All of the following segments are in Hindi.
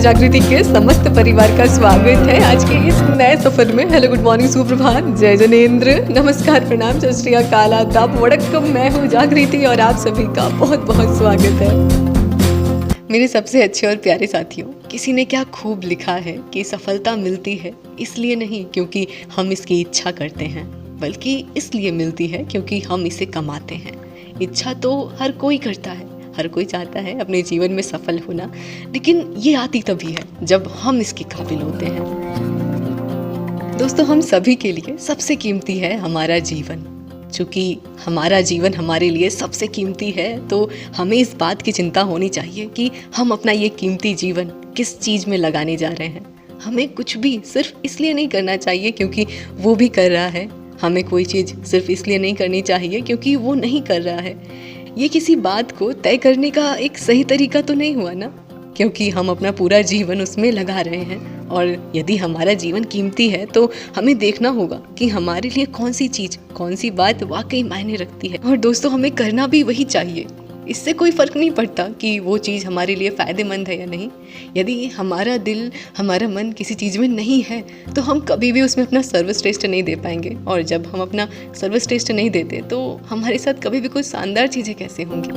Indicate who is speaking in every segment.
Speaker 1: जागृति के समस्त परिवार का स्वागत है आज के इस नए सफर में। हेलो, गुड मॉर्निंग, सुप्रभात, जय जनेन्द्र, नमस्कार, प्रणाम, सत श्री अकाल, आदाब, वड़क्कम। मैं हूँ जागृति और आप सभी का बहुत बहुत स्वागत है। मेरे सबसे अच्छे और प्यारे साथियों, किसी ने क्या खूब लिखा है कि सफलता मिलती है इसलिए नहीं क्योंकि हम इसकी इच्छा करते हैं, बल्कि इसलिए मिलती है क्योंकि हम इसे कमाते हैं। इच्छा तो हर कोई करता है, हर कोई चाहता है अपने जीवन में सफल होना, लेकिन ये आती तभी है जब हम इसके काबिल होते हैं। दोस्तों, हम सभी के लिए सबसे कीमती है हमारा जीवन। चूँकि हमारा जीवन हमारे लिए सबसे कीमती है, तो हमें इस बात की चिंता होनी चाहिए कि हम अपना ये कीमती जीवन किस चीज़ में लगाने जा रहे हैं। हमें कुछ भी सिर्फ इसलिए नहीं करना चाहिए क्योंकि वो भी कर रहा है। हमें कोई चीज़ सिर्फ इसलिए नहीं करनी चाहिए क्योंकि वो नहीं कर रहा है। ये किसी बात को तय करने का एक सही तरीका तो नहीं हुआ ना, क्योंकि हम अपना पूरा जीवन उसमें लगा रहे हैं। और यदि हमारा जीवन कीमती है तो हमें देखना होगा कि हमारे लिए कौन सी चीज़, कौन सी बात वाकई मायने रखती है। और दोस्तों, हमें करना भी वही चाहिए। इससे कोई फ़र्क नहीं पड़ता कि वो चीज़ हमारे लिए फ़ायदेमंद है या नहीं। यदि हमारा दिल, हमारा मन किसी चीज़ में नहीं है तो हम कभी भी उसमें अपना सर्वश्रेष्ठ नहीं दे पाएंगे। और जब हम अपना सर्वश्रेष्ठ नहीं देते तो हमारे साथ कभी भी कोई शानदार चीज़ें कैसे होंगी।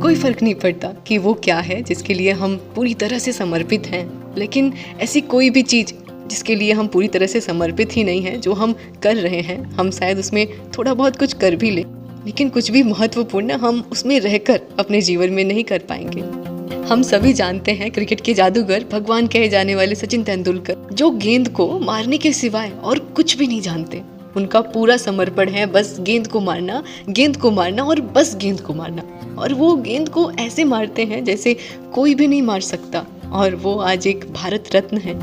Speaker 1: कोई फ़र्क नहीं पड़ता कि वो क्या है जिसके लिए हम पूरी तरह से समर्पित हैं, लेकिन ऐसी कोई भी चीज़ जिसके लिए हम पूरी तरह से समर्पित ही नहीं हैं, जो हम कर रहे हैं, हम शायद उसमें थोड़ा बहुत कुछ कर भी लें, लेकिन कुछ भी महत्वपूर्ण हम उसमें रहकर अपने जीवन में नहीं कर पाएंगे। हम सभी जानते हैं क्रिकेट के जादूगर, भगवान कहे जाने वाले सचिन तेंदुलकर, जो गेंद को मारने के सिवाय और कुछ भी नहीं जानते। उनका पूरा समर्पण है बस गेंद को मारना और बस गेंद को मारना। और वो गेंद को ऐसे मारते हैं जैसे कोई भी नहीं मार सकता, और वो आज एक भारत रत्न है।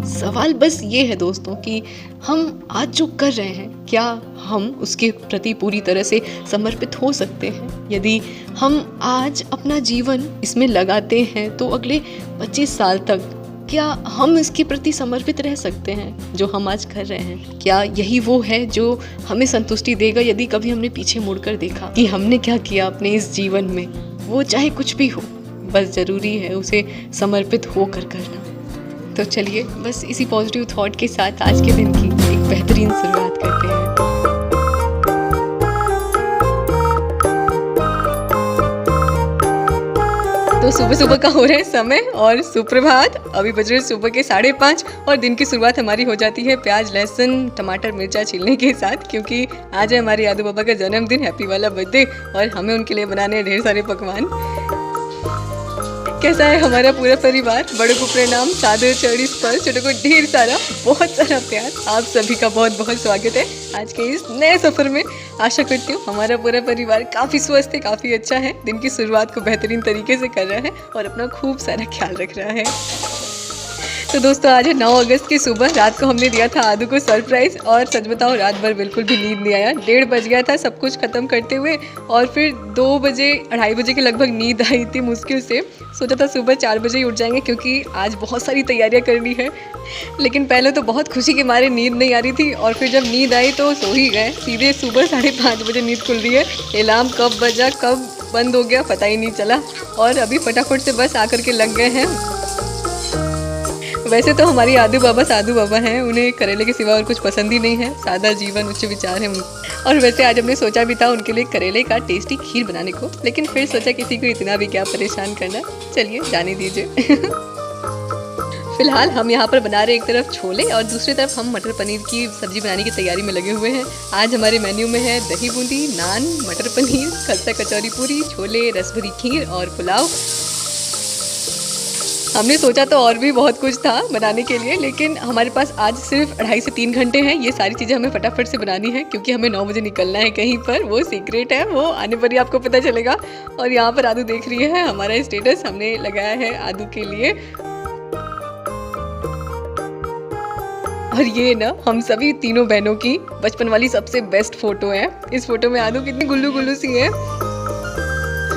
Speaker 1: सवाल बस ये है दोस्तों कि हम आज जो कर रहे हैं, क्या हम उसके प्रति पूरी तरह से समर्पित हो सकते हैं? यदि हम आज अपना जीवन इसमें लगाते हैं तो अगले 25 साल तक क्या हम इसके प्रति समर्पित रह सकते हैं जो हम आज कर रहे हैं? क्या यही वो है जो हमें संतुष्टि देगा यदि कभी हमने पीछे मुड़कर देखा कि हमने क्या किया अपने इस जीवन में? वो चाहे कुछ भी हो, बस ज़रूरी है उसे समर्पित होकर करना। तो चलिए बस इसी पॉजिटिव थॉट के साथ आज के दिन की एक बेहतरीन शुरुआत करते हैं। तो सुबह सुबह का हो रहा है समय और सुप्रभात। अभी बज रहे सुबह के 5:30 और दिन की शुरुआत हमारी हो जाती है प्याज, लहसुन, टमाटर, मिर्चा छीलने के साथ, क्योंकि आज है हमारे यादू बाबा का जन्मदिन, हैप्पी वाला बर्थडे, और हमें उनके लिए बनाने हैं ढेर सारे पकवान। कैसा है हमारा पूरा परिवार? बड़ों को प्रणाम, सादर चढ़ी पर, छोटों को ढेर सारा, बहुत सारा प्यार। आप सभी का बहुत बहुत स्वागत है आज के इस नए सफ़र में। आशा करती हूँ हमारा पूरा परिवार काफ़ी स्वस्थ है, काफ़ी अच्छा है, दिन की शुरुआत को बेहतरीन तरीके से कर रहा है और अपना खूब सारा ख्याल रख रहा है। तो दोस्तों, आज है 9 अगस्त की सुबह। रात को हमने दिया था आदू को सरप्राइज़, और सच बताओ रात भर बिल्कुल भी नींद नहीं आया। 1:30 बज गया था सब कुछ ख़त्म करते हुए, और फिर 2 बजे, 2:30 बजे के लगभग नींद आई थी मुश्किल से। सोचा था सुबह 4 बजे ही उठ जाएंगे क्योंकि आज बहुत सारी तैयारियां करनी है, लेकिन पहले तो बहुत खुशी के मारे नींद नहीं आ रही थी, और फिर जब नींद आई तो सो ही गए। सीधे सुबह 5:30 बजे नींद खुल रही है। अलार्म कब बजा कब बंद हो गया पता ही नहीं चला, और अभी फटाफट से बस आकर के लग गए हैं। वैसे तो हमारी आदू बाबा साधु बाबा हैं, उन्हें करेले के सिवा और कुछ पसंद ही नहीं है। सादा जीवन, उच्च विचार है उनके। और वैसे आज हमने सोचा भी था उनके लिए करेले का टेस्टी खीर बनाने को, लेकिन फिर सोचा किसी को इतना भी क्या परेशान करना, चलिए जाने दीजिए। फिलहाल हम यहाँ पर बना रहे एक तरफ छोले और दूसरी तरफ हम मटर पनीर की सब्जी बनाने की तैयारी में लगे हुए हैं। आज हमारे मेन्यू में है दही बूंदी, नान, मटर पनीर, खस्ता कचौरी पूरी, छोले, रसभरी खीर और पुलाव। हमने सोचा तो और भी बहुत कुछ था बनाने के लिए, लेकिन हमारे पास आज सिर्फ 2.5 से 3 घंटे हैं। ये सारी चीज़ें हमें फटाफट से बनानी है क्योंकि हमें 9 बजे निकलना है कहीं पर। वो सीक्रेट है, वो आने पर ही आपको पता चलेगा। और यहाँ पर आदू देख रही है हमारा स्टेटस हमने लगाया है आदू के लिए। और ये ना हम सभी तीनों बहनों की बचपन वाली सबसे बेस्ट फोटो है। इस फोटो में आदू कितनी गुल्लू गुल्लू सी है।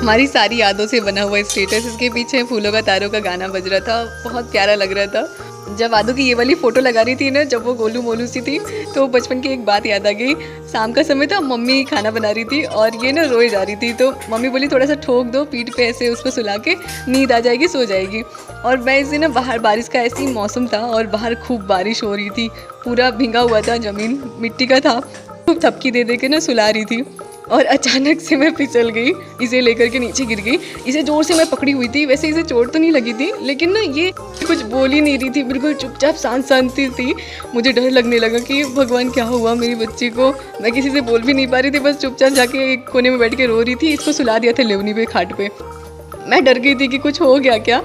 Speaker 1: हमारी सारी यादों से बना हुआ स्टेटस, इसके पीछे फूलों का तारों का गाना बज रहा था, बहुत प्यारा लग रहा था। जब आदू की ये वाली फ़ोटो लगा रही थी ना, जब वो गोलू मोलू सी थी, तो बचपन की एक बात याद आ गई। शाम का समय था, मम्मी खाना बना रही थी और ये ना रोए जा रही थी, तो मम्मी बोली थोड़ा सा ठोक दो पीठ पे, ऐसे उसको सुला के नींद आ जाएगी, सो जाएगी। और मैं इसे ना बाहर बारिश का ऐसी मौसम था और बाहर खूब बारिश हो रही थी, पूरा भींगा हुआ था, ज़मीन मिट्टी का था, खूब थपकी दे दे के ना सुला रही थी और अचानक से मैं फिसल गई, इसे लेकर के नीचे गिर गई। इसे ज़ोर से मैं पकड़ी हुई थी, वैसे इसे चोट तो नहीं लगी थी, लेकिन ना ये कुछ बोल ही नहीं रही थी, बिल्कुल चुपचाप शांति थी। मुझे डर लगने लगा कि भगवान क्या हुआ मेरी बच्ची को। मैं किसी से बोल भी नहीं पा रही थी, बस चुपचाप जाके एक कोने में बैठ के रो रही थी। इसको सुला दिया था लेवनी पे, खाट पे। मैं डर गई थी कि कुछ हो गया क्या,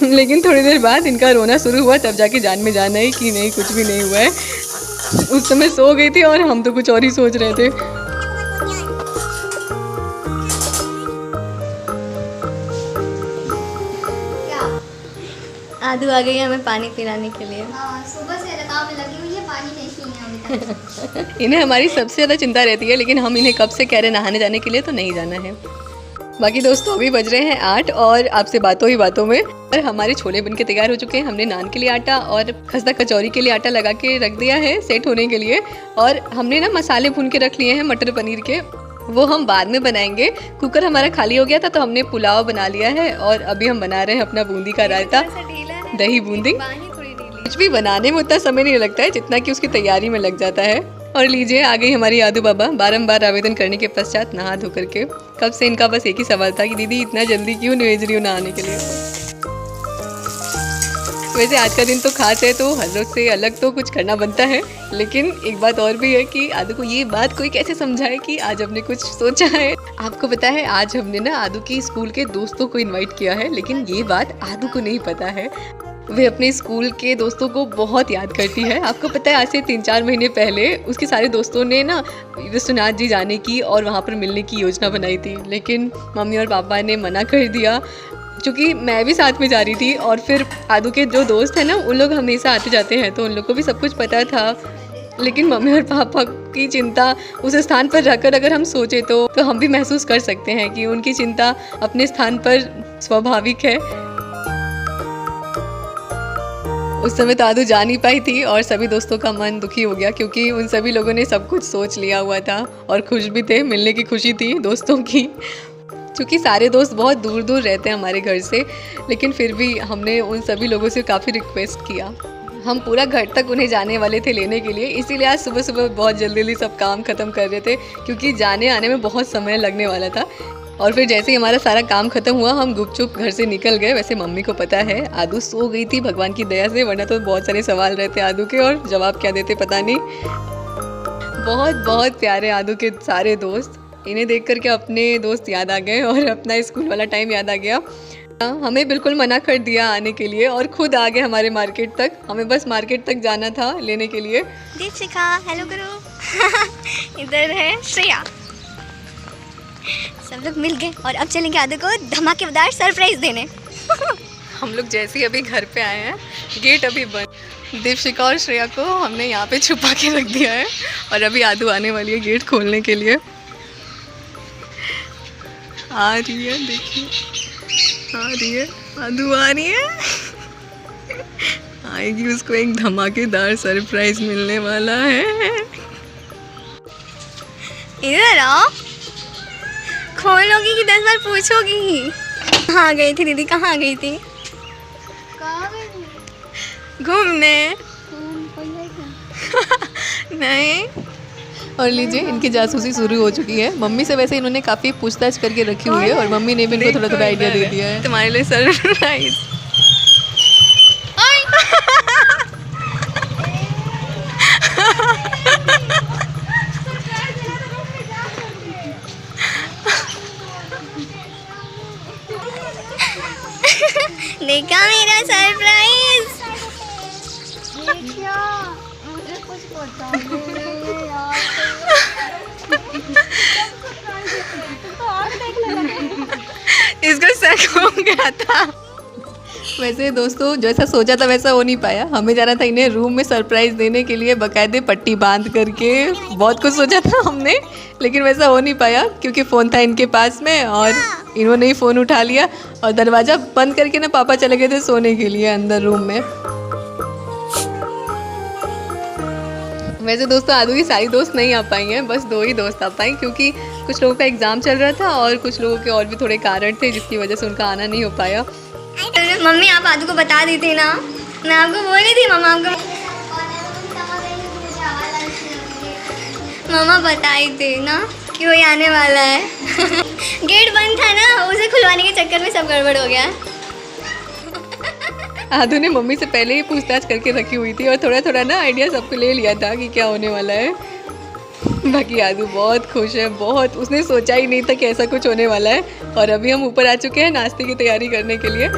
Speaker 1: लेकिन थोड़ी देर बाद इनका रोना शुरू हुआ, तब जाके जान में जान आई कि नहीं, कुछ भी नहीं हुआ है। उस समय सो गई थी और हम तो कुछ और ही सोच रहे थे।
Speaker 2: आदू आ गई है हमें पानी पिलाने के लिए।
Speaker 3: सुबह से लगाव में लगी हुई है, पानी नहीं पीना अभी तक।
Speaker 1: इन्हें हमारी सबसे ज़्यादा चिंता रहती है, लेकिन हम इन्हें कब से कह रहे नहाने जाने के लिए, तो नहीं जाना है। बाकी दोस्तों अभी बज रहे हैं 8 और आपसे बातों ही बातों में और हमारे छोले बन के तैयार हो चुके हैं। हमने नान के लिए आटा और खस्ता कचौरी के लिए आटा लगा के रख दिया है सेट होने के लिए, और हमने ना मसाले भून के रख लिए हैं मटर पनीर के, वो हम बाद में बनाएंगे। कुकर हमारा खाली हो गया था, तो हमने पुलाव बना लिया है और अभी हम बना रहे हैं अपना बूंदी का रायता, दही बूंदी। कुछ भी बनाने में उतना समय नहीं लगता है जितना कि उसकी तैयारी में लग जाता है। और लीजिए आ गई हमारी आदू बाबा, बारंबार आवेदन करने के पश्चात नहा धो करके। कब से इनका बस एक ही सवाल था कि दीदी इतना जल्दी क्यों नहीं भेज रही हो नहाने के लिए। वैसे आज का दिन तो खास है, तो हर रोज से अलग तो कुछ करना बनता है, लेकिन एक बात और भी है कि आदू को ये बात कोई कैसे समझाए कि आज हमने कुछ सोचा है। आपको पता है आज हमने ना आदू की स्कूल के दोस्तों को इनवाइट किया है, लेकिन ये बात आदू को नहीं पता है। वे अपने स्कूल के दोस्तों को बहुत याद करती है। आपको पता है आज से 3-4 महीने पहले उसके सारे दोस्तों ने ना विश्वनाथ जी जाने की और वहाँ पर मिलने की योजना बनाई थी, लेकिन मम्मी और पापा ने मना कर दिया, क्योंकि मैं भी साथ में जा रही थी। और फिर आदू के जो दोस्त हैं ना, उन लोग हमेशा आते जाते हैं, तो उन लोग को भी सब कुछ पता था, लेकिन मम्मी और पापा की चिंता उस स्थान पर रहकर अगर हम सोचे तो हम भी महसूस कर सकते हैं कि उनकी चिंता अपने स्थान पर स्वाभाविक है। उस समय तो आदू जा नहीं पाई थी और सभी दोस्तों का मन दुखी हो गया, क्योंकि उन सभी लोगों ने सब कुछ सोच लिया हुआ था और खुश भी थे, मिलने की खुशी थी दोस्तों की। क्योंकि सारे दोस्त बहुत दूर दूर रहते हैं हमारे घर से, लेकिन फिर भी हमने उन सभी लोगों से काफ़ी रिक्वेस्ट किया। हम पूरा घर तक उन्हें जाने वाले थे लेने के लिए, इसीलिए आज सुबह सुबह बहुत जल्दी सब काम ख़त्म कर रहे थे, क्योंकि जाने आने में बहुत समय लगने वाला था। और फिर जैसे ही हमारा सारा काम खत्म हुआ, हम गुपचुप घर से निकल गए। वैसे मम्मी को पता है आदू सो गई थी भगवान की दया से, वरना तो बहुत सारे सवाल रहते आदू के और जवाब क्या देते पता नहीं। बहुत बहुत प्यारे आदू के सारे दोस्त, इन्हें देख करके अपने दोस्त याद आ गए और अपना स्कूल वाला टाइम याद आ गया। हमें बिल्कुल मना कर दिया आने के लिए और खुद आ गए हमारे मार्केट तक। हमें बस मार्केट तक जाना था लेने के लिए।
Speaker 3: दीक्षिका हेलो करो। इधर है श्रेया। सब लोग मिल गए और अब चलेंगे आदू को धमाकेदार सरप्राइज देने।
Speaker 1: हम लोग जैसे ही अभी घर पे आए हैं, गेट अभी बंद। दीक्षिका और श्रेया को हमने यहाँ पे छुपा के रख दिया है और अभी आदू आने वाली है गेट खोलने के लिए। आ रही है, देखिए आ रही है, आदू आ रही है। आएगी, उसको एक धमाकेदार सरप्राइज मिलने वाला है।
Speaker 3: इधर आओ, खोलोगी कि 10 बार पूछोगी? कहाँ गई थी दीदी, कहाँ गई थी?
Speaker 1: घूमने। नहीं। और लीजिए इनकी जासूसी शुरू हो चुकी है। मम्मी से वैसे इन्होंने काफ़ी पूछताछ करके रखी हुई है और मम्मी ने भी इनको थोड़ा थोड़ा आइडिया दे दिया है तुम्हारे लिए सरप्राइज।
Speaker 3: देखा मेरा सरप्राइज?
Speaker 1: इसको शक हो गया था। वैसे दोस्तों जैसा सोचा था वैसा हो नहीं पाया। हमें जाना था इन्हें रूम में सरप्राइज़ देने के लिए, बाकायदे पट्टी बांध करके। बहुत कुछ सोचा था हमने, लेकिन वैसा हो नहीं पाया क्योंकि फ़ोन था इनके पास में और इन्होंने ही फ़ोन उठा लिया और दरवाज़ा बंद करके ना पापा चले गए थे सोने के लिए अंदर रूम में। वैसे दोस्तों आदू की सारी दोस्त नहीं आ पाई हैं, बस 2 ही दोस्त आ पाई क्योंकि कुछ लोगों का एग्ज़ाम चल रहा था और कुछ लोगों के और भी थोड़े कारण थे जिसकी वजह से उनका आना नहीं हो पाया।
Speaker 3: मम्मी आप आदू को बता दी थी ना, मैं आपको बोल रही थी मम्मा आपको। मम्मा बताई थी ना कि वही आने वाला है। गेट बंद था ना, उसे खुलवाने के चक्कर में सब गड़बड़ हो गया।
Speaker 1: आदू ने मम्मी से पहले ही पूछताछ करके रखी हुई थी और थोड़ा थोड़ा ना आइडिया सबको ले लिया था कि क्या होने वाला है। बाकी आदू बहुत खुश है, बहुत। उसने सोचा ही नहीं था कि ऐसा कुछ होने वाला है। और अभी हम ऊपर आ चुके हैं नाश्ते की तैयारी करने के लिए।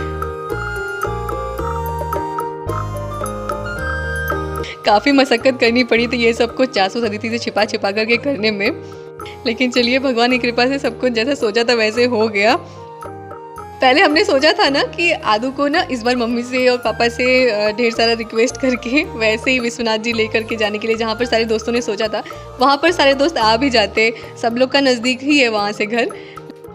Speaker 1: काफ़ी मशक्क़त करनी पड़ी थी ये सब कुछ जासूस अदिति से छिपा छिपा करके करने में, लेकिन चलिए भगवान की कृपा से सब कुछ जैसा सोचा था वैसे हो गया। पहले हमने सोचा था ना कि आदू को ना इस बार मम्मी से और पापा से ढेर सारा रिक्वेस्ट करके वैसे ही विश्वनाथ जी लेकर के जाने के लिए, जहाँ पर सारे दोस्तों ने सोचा था वहाँ पर सारे दोस्त आ भी जाते। सब लोग का नज़दीक ही है वहाँ से घर,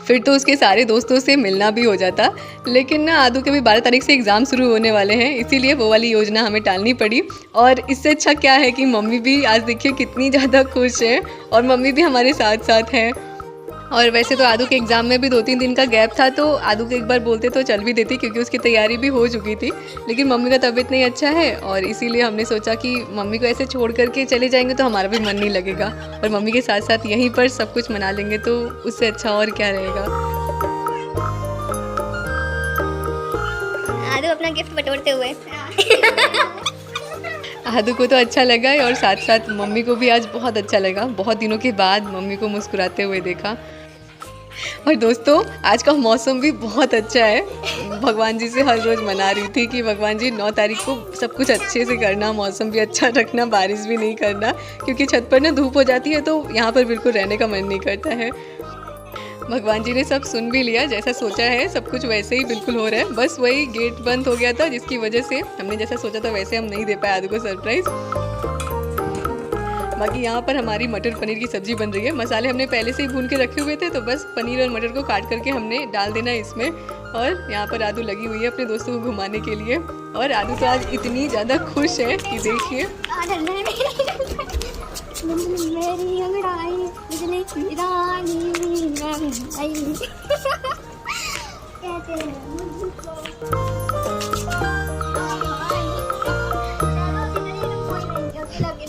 Speaker 1: फिर तो उसके सारे दोस्तों से मिलना भी हो जाता। लेकिन ना आदू के भी 12 तारीख से एग्ज़ाम शुरू होने वाले हैं, इसीलिए वो वाली योजना हमें टालनी पड़ी। और इससे अच्छा क्या है कि मम्मी भी आज देखिए कितनी ज़्यादा खुश है और मम्मी भी हमारे साथ साथ हैं। और वैसे तो आदू के एग्ज़ाम में भी 2-3 दिन का गैप था, तो आदू को एक बार बोलते तो चल भी देती क्योंकि उसकी तैयारी भी हो चुकी थी। लेकिन मम्मी का तबीयत नहीं अच्छा है और इसीलिए हमने सोचा कि मम्मी को ऐसे छोड़ करके चले जाएंगे तो हमारा भी मन नहीं लगेगा और मम्मी के साथ साथ यहीं पर सब कुछ मना लेंगे, तो उससे अच्छा और क्या रहेगा।
Speaker 3: आदू अपना गिफ्ट बटोरते हुए।
Speaker 1: आदू को तो अच्छा लगा और साथ साथ मम्मी को भी आज बहुत अच्छा लगा। बहुत दिनों के बाद मम्मी को मुस्कुराते हुए देखा। और दोस्तों आज का मौसम भी बहुत अच्छा है। भगवान जी से हर रोज़ मना रही थी कि भगवान जी 9 तारीख को सब कुछ अच्छे से करना, मौसम भी अच्छा रखना, बारिश भी नहीं करना, क्योंकि छत पर ना धूप हो जाती है तो यहाँ पर बिल्कुल रहने का मन नहीं करता है। भगवान जी ने सब सुन भी लिया, जैसा सोचा है सब कुछ वैसे ही बिल्कुल हो रहा है। बस वही गेट बंद हो गया था जिसकी वजह से हमने जैसा सोचा था वैसे हम नहीं दे पाए आदू को सरप्राइज़। बाकी यहाँ पर हमारी मटर पनीर की सब्ज़ी बन रही है। मसाले हमने पहले से ही भून के रखे हुए थे, तो बस पनीर और मटर को काट करके हमने डाल देना है इसमें। और यहाँ पर आदू लगी हुई है अपने दोस्तों को घुमाने के लिए। और आदू तो आज इतनी ज़्यादा खुश है कि देखिए।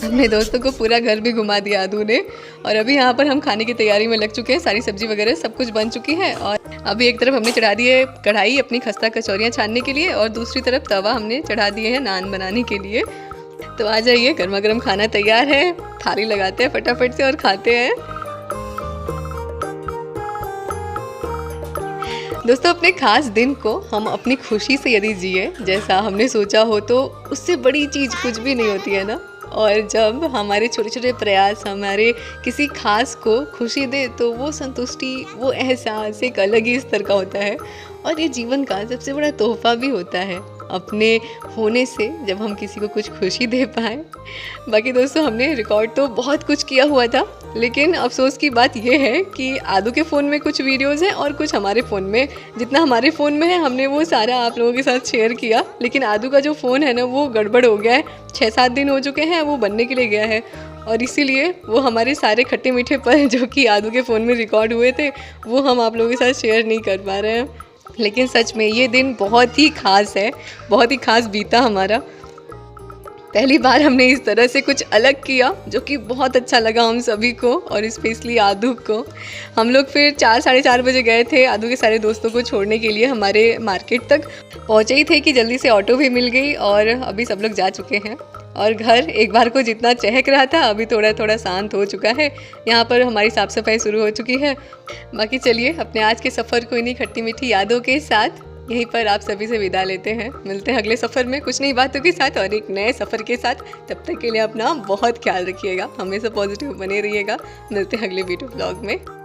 Speaker 1: अपने दोस्तों को पूरा घर भी घुमा दिया आदू ने। और अभी यहाँ पर हम खाने की तैयारी में लग चुके हैं। सारी सब्जी वगैरह सब कुछ बन चुकी है और अभी एक तरफ हमने चढ़ा दी है कढ़ाई अपनी खस्ता कचौरियाँ छानने के लिए और दूसरी तरफ तवा हमने चढ़ा दिए हैं नान बनाने के लिए। तो आ जाइए, गर्मा गर्म खाना तैयार है। थाली लगाते हैं फटाफट से और खाते हैं। दोस्तों अपने खास दिन को हम अपनी खुशी से यदि जिए जैसा हमने सोचा हो तो उससे बड़ी चीज़ कुछ भी नहीं होती है ना। और जब हमारे छोटे छोटे प्रयास हमारे किसी खास को खुशी दे तो वो संतुष्टि, वो एहसास एक अलग ही स्तर का होता है और ये जीवन का सबसे बड़ा तोहफा भी होता है अपने होने से, जब हम किसी को कुछ खुशी दे पाए। बाकी दोस्तों हमने रिकॉर्ड तो बहुत कुछ किया हुआ था, लेकिन अफसोस की बात यह है कि आदू के फ़ोन में कुछ वीडियोज़ हैं और कुछ हमारे फ़ोन में। जितना हमारे फ़ोन में है हमने वो सारा आप लोगों के साथ शेयर किया, लेकिन आदू का जो फ़ोन है ना वो गड़बड़ हो गया है। 6-7 दिन हो चुके हैं वो बनने के लिए गया है और इसीलिए वो हमारे सारे खट्टे मीठे पल जो कि आदू के फ़ोन में रिकॉर्ड हुए थे वो हम आप लोगों के साथ शेयर नहीं कर पा रहे हैं। लेकिन सच में ये दिन बहुत ही ख़ास है, बहुत ही ख़ास बीता हमारा। पहली बार हमने इस तरह से कुछ अलग किया जो कि बहुत अच्छा लगा हम सभी को और स्पेशली आदू को। हम लोग फिर 4-4:30 बजे गए थे आदू के सारे दोस्तों को छोड़ने के लिए। हमारे मार्केट तक पहुँचे ही थे कि जल्दी से ऑटो भी मिल गई और अभी सब लोग जा चुके हैं और घर एक बार को जितना चहक रहा था अभी थोड़ा थोड़ा शांत हो चुका है। यहाँ पर हमारी साफ़ सफाई शुरू हो चुकी है। बाकी चलिए अपने आज के सफ़र को इन्हीं खट्टी मीठी यादों के साथ यहीं पर आप सभी से विदा लेते हैं। मिलते हैं अगले सफ़र में कुछ नई बातों के साथ और एक नए सफ़र के साथ। तब तक के लिए अपना बहुत ख्याल रखिएगा, हमेशा पॉजिटिव बने रहिएगा। मिलते हैं अगले वीडियो ब्लॉग में।